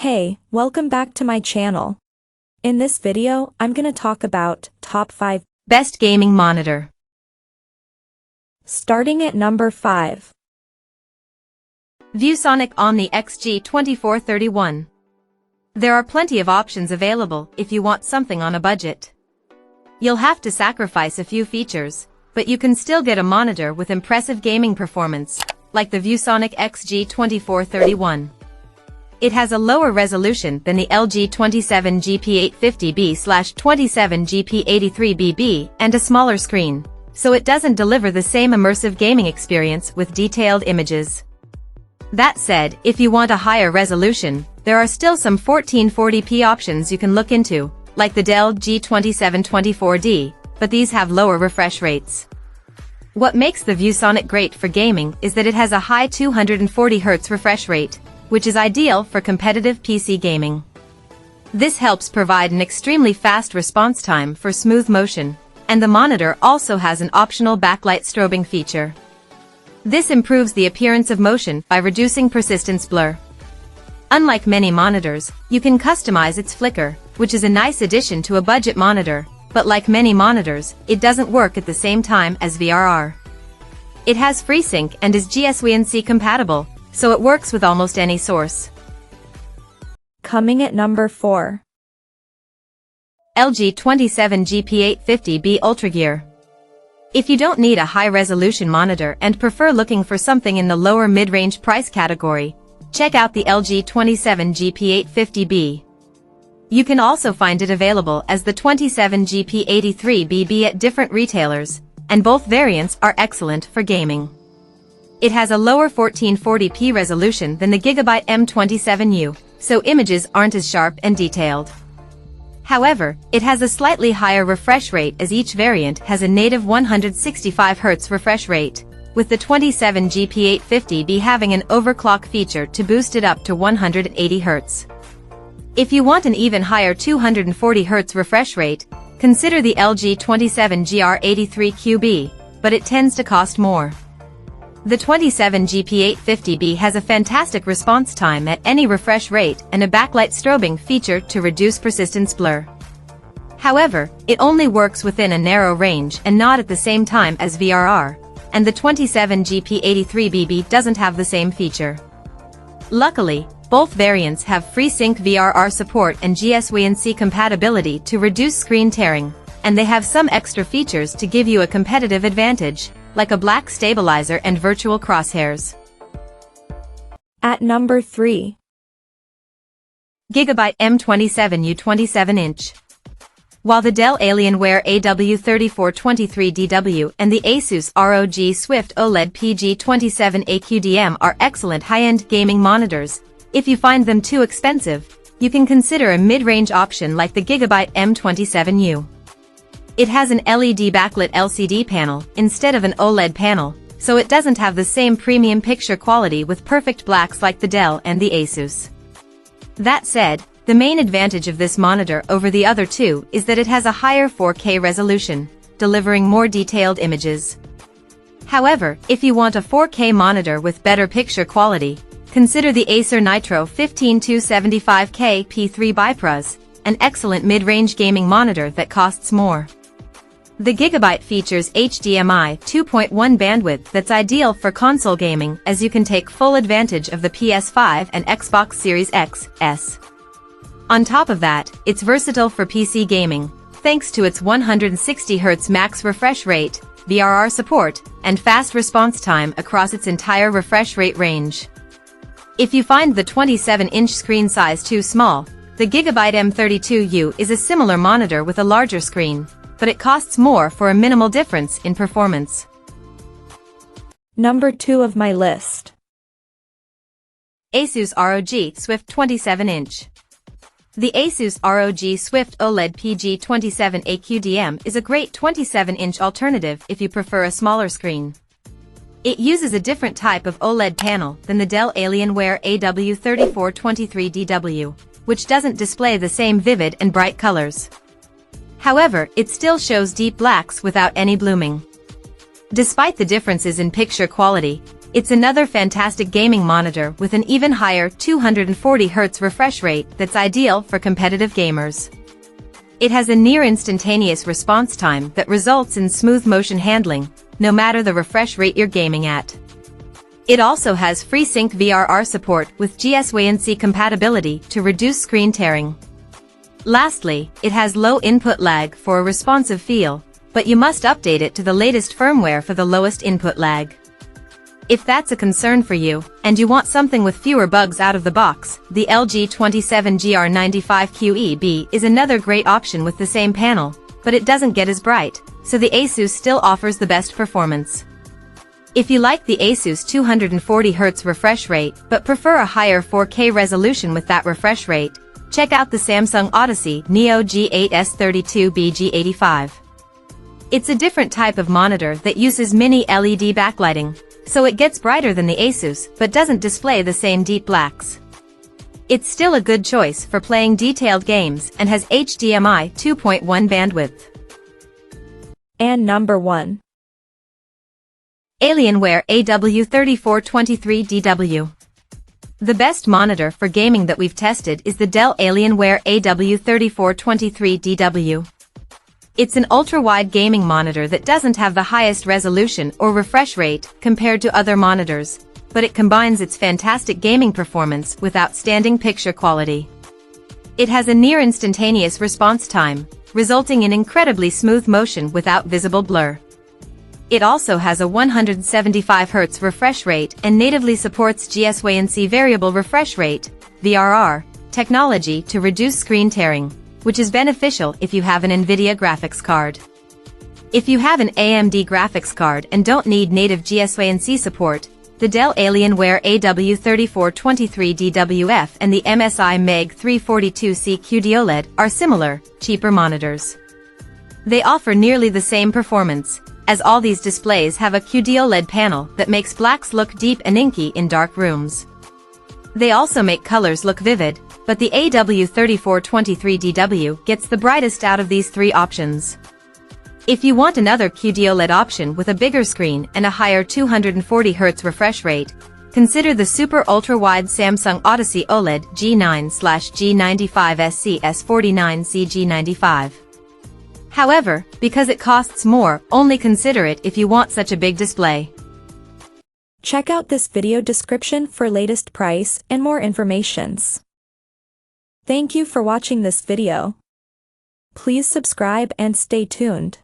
Hey, welcome back to my channel. In this video, I'm gonna talk about top 5 best gaming monitor. Starting at number 5. ViewSonic OMNI XG2431. There are plenty of options available if you want something on a budget. You'll have to sacrifice a few features, but you can still get a monitor with impressive gaming performance, like the ViewSonic XG2431. It has a lower resolution than the LG 27GP850B/27GP83BB and a smaller screen, so it doesn't deliver the same immersive gaming experience with detailed images. That said, if you want a higher resolution, there are still some 1440p options you can look into, like the Dell G2724D, but these have lower refresh rates. What makes the ViewSonic great for gaming is that it has a high 240Hz refresh rate, which is ideal for competitive PC gaming. This helps provide an extremely fast response time for smooth motion, and the monitor also has an optional backlight strobing feature. This improves the appearance of motion by reducing persistence blur. Unlike many monitors, you can customize its flicker, which is a nice addition to a budget monitor, but like many monitors, it doesn't work at the same time as VRR. It has FreeSync and is GSWNC compatible, so it works with almost any source. Coming at number 4. LG 27GP850B Ultragear. If you don't need a high-resolution monitor and prefer looking for something in the lower mid-range price category, check out the LG 27GP850B. You can also find it available as the 27GP83BB at different retailers, and both variants are excellent for gaming. It has a lower 1440p resolution than the Gigabyte M27U, so images aren't as sharp and detailed. However, it has a slightly higher refresh rate as each variant has a native 165Hz refresh rate, with the 27GP850B having an overclock feature to boost it up to 180Hz. If you want an even higher 240Hz refresh rate, consider the LG 27GR83QB, but it tends to cost more. The 27GP850B has a fantastic response time at any refresh rate and a backlight strobing feature to reduce persistence blur. However, it only works within a narrow range and not at the same time as VRR, and the 27GP83BB doesn't have the same feature. Luckily, both variants have FreeSync VRR support and GSWNC compatibility to reduce screen tearing, and they have some extra features to give you a competitive advantage, like a black stabilizer and virtual crosshairs. At number 3. Gigabyte M27U 27-inch. While the Dell Alienware AW3423DW and the ASUS ROG Swift OLED PG27AQDM are excellent high-end gaming monitors, if you find them too expensive, you can consider a mid-range option like the Gigabyte M27U. It has an LED backlit LCD panel instead of an OLED panel, so it doesn't have the same premium picture quality with perfect blacks like the Dell and the ASUS. That said, the main advantage of this monitor over the other two is that it has a higher 4K resolution, delivering more detailed images. However, if you want a 4K monitor with better picture quality, consider the Acer Nitro 15275K P3 Bipros, an excellent mid-range gaming monitor that costs more. The Gigabyte features HDMI 2.1 bandwidth that's ideal for console gaming, as you can take full advantage of the PS5 and Xbox Series X, S. On top of that, it's versatile for PC gaming, thanks to its 160Hz max refresh rate, VRR support, and fast response time across its entire refresh rate range. If you find the 27-inch screen size too small, the Gigabyte M32U is a similar monitor with a larger screen, but it costs more for a minimal difference in performance. Number 2 of my list. ASUS ROG Swift 27-inch. The ASUS ROG Swift OLED PG27AQDM is a great 27-inch alternative if you prefer a smaller screen. It uses a different type of OLED panel than the Dell Alienware AW3423DW, which doesn't display the same vivid and bright colors. However, it still shows deep blacks without any blooming. Despite the differences in picture quality, It's another fantastic gaming monitor with an even higher 240Hz refresh rate that's ideal for competitive gamers. It has a near-instantaneous response time that results in smooth motion handling, no matter the refresh rate you're gaming at. It also has FreeSync VRR support with GSWC compatibility to reduce screen tearing. Lastly, it has low input lag for a responsive feel, but you must update it to the latest firmware for the lowest input lag. If that's a concern for you, and you want something with fewer bugs out of the box, the LG 27GR95QEB is another great option with the same panel, but it doesn't get as bright, so the ASUS still offers the best performance. If you like the ASUS 240Hz refresh rate but prefer a higher 4K resolution with that refresh rate, check out the Samsung Odyssey Neo G8S32BG85. It's a different type of monitor that uses mini LED backlighting, so it gets brighter than the ASUS but doesn't display the same deep blacks. It's still a good choice for playing detailed games and has HDMI 2.1 bandwidth. And number 1. Alienware AW3423DW. The best monitor for gaming that we've tested is the Dell Alienware AW3423DW. It's an ultra-wide gaming monitor that doesn't have the highest resolution or refresh rate compared to other monitors, but it combines its fantastic gaming performance with outstanding picture quality. It has a near-instantaneous response time, resulting in incredibly smooth motion without visible blur. It also has a 175Hz refresh rate and natively supports GSWC variable refresh rate, VRR, technology to reduce screen tearing, which is beneficial if you have an NVIDIA graphics card. If you have an AMD graphics card and don't need native GSWC support, the Dell Alienware AW3423DWF and the MSI MEG 342C QD-OLED are similar, cheaper monitors. They offer nearly the same performance, as all these displays have a QD-OLED panel that makes blacks look deep and inky in dark rooms. They also make colors look vivid, but the AW3423DW gets the brightest out of these three options. If you want another QD-OLED option with a bigger screen and a higher 240Hz refresh rate, consider the super ultra-wide Samsung Odyssey OLED G9/G95SC-S49CG95. However, because it costs more, only consider it if you want such a big display. Check out this video description for latest price and more informations. Thank you for watching this video. Please subscribe and stay tuned.